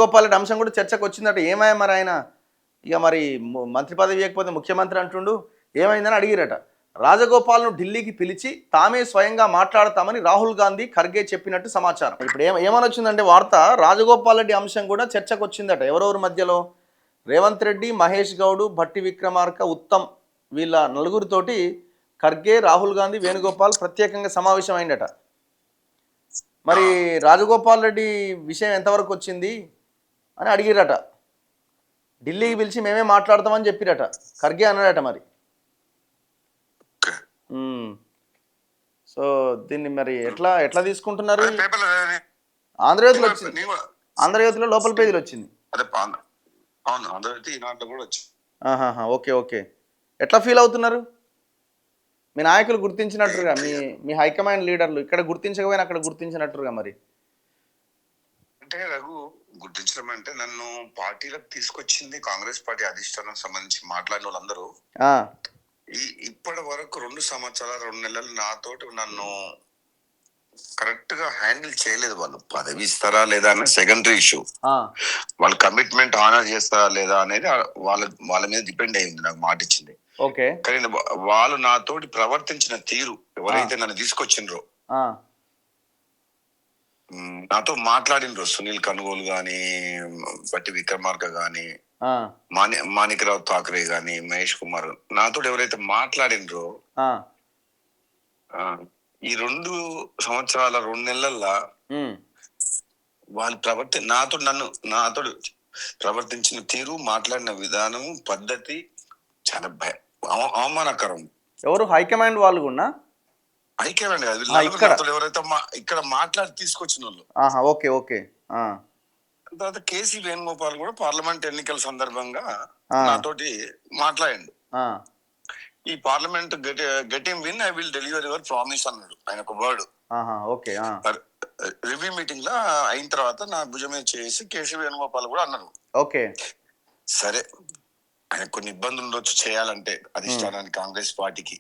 వేణుగోపాల్ రెడ్డి అంశం కూడా చర్చకు వచ్చిందట. ఏమయ్యా మరి ఆయన ఇక మరి మంత్రి పదవి ఇవ్వకపోతే ముఖ్యమంత్రి అంటుండు, ఏమైందని అడిగిరట. రాజగోపాల్ను ఢిల్లీకి పిలిచి తామే స్వయంగా మాట్లాడతామని రాహుల్ గాంధీ ఖర్గే చెప్పినట్టు సమాచారం. ఇప్పుడు ఏమని వచ్చిందంటే వార్త, రాజగోపాల్ రెడ్డి అంశం కూడా చర్చకు వచ్చిందట. ఎవరెవరి మధ్యలో? రేవంత్ రెడ్డి, మహేష్ గౌడ్, భట్టి విక్రమార్క, ఉత్తమ్ వీళ్ళ నలుగురితోటి ఖర్గే, రాహుల్ గాంధీ, వేణుగోపాల్ ప్రత్యేకంగా సమావేశం అయిందట. మరి రాజగోపాల్ రెడ్డి విషయం ఎంతవరకు వచ్చింది అని అడిగిరట. ఢిల్లీకి పిలిచి మేమే మాట్లాడతామని చెప్పిరట. ఖర్గే అన్నాడట. మరి సో దీన్ని మరి ఎట్లా ఎట్లా తీసుకుంటున్నారు? ఆంధ్రజ్యోతిలో వచ్చింది, ఆంధ్రజ్యోతిలో లోపల పేజీలో వచ్చింది. Okay okay. ఎట్లా ఫీల్ అవుతున్నారు? మీ నాయకులు గుర్తించినట్టుగా, మీ హైకమాండ్ లీడర్లు ఇక్కడ గుర్తించకపోయినా అక్కడ గుర్తించినట్టుగా. మరి అంటే రఘు, గుర్తించడం అంటే నన్ను పార్టీలకు తీసుకొచ్చింది కాంగ్రెస్ పార్టీ అధిష్టానం సంబంధించి మాట్లాడిన వాళ్ళందరూ ఇప్పటి వరకు 2 సంవత్సరాలు 2 నెలలు నాతోటి నన్ను కరెక్ట్ గా హ్యాండిల్ చేయలేదు. వాళ్ళు పదవి ఇస్తారా లేదా అనేది సెకండరీ ఇష్యూ. వాళ్ళ కమిట్మెంట్ ఆనర్ చేస్తారా లేదా అనేది వాళ్ళ మీద డిపెండ్ అయింది. నాకు మాట ఇచ్చింది. కానీ వాళ్ళు నాతోటి ప్రవర్తించిన తీరు, ఎవరైతే నన్ను తీసుకొచ్చిండ్రో, నాతో మాట్లాడినరు సునీల్ కనుగోలు గాని, బట్టి విక్రమార్క గాని, మాణిక్రావు ఠాకరే గాని, మహేష్ కుమార్, నాతో ఎవరైతే మాట్లాడినరో ఈ 2 సంవత్సరాల 2 నెలల్లో వాళ్ళు నాతో ప్రవర్తించిన తీరు, మాట్లాడిన విధానం, పద్ధతి చాలా అవమానకరం. ఎవరు? హైకమాండ్ వాళ్ళు కూడా? హైకమాండ్ కాదు, ఎవరైతే ఇక్కడ మాట్లాడి తీసుకొచ్చిన వాళ్ళు. Okay okay. తర్వాత కేసీ వేణుగోపాల్ కూడా పార్లమెంట్ ఎన్నికల సందర్భంగా నాతోటి మాట్లాడిండు. ఈ parliament getting win, I will deliver your promise అన్నాడు ఆయన ఒక వర్డ్. రివ్యూ మీటింగ్ లో అయిన తర్వాత నా భుజం మీద చేసి కేసీ వేణుగోపాల్ కూడా అన్నారు. ఓకే సరే, ఆయన కొన్ని ఇబ్బందులు ఉండొచ్చు చేయాలంటే అధిష్టానానికి, కాంగ్రెస్ పార్టీకి.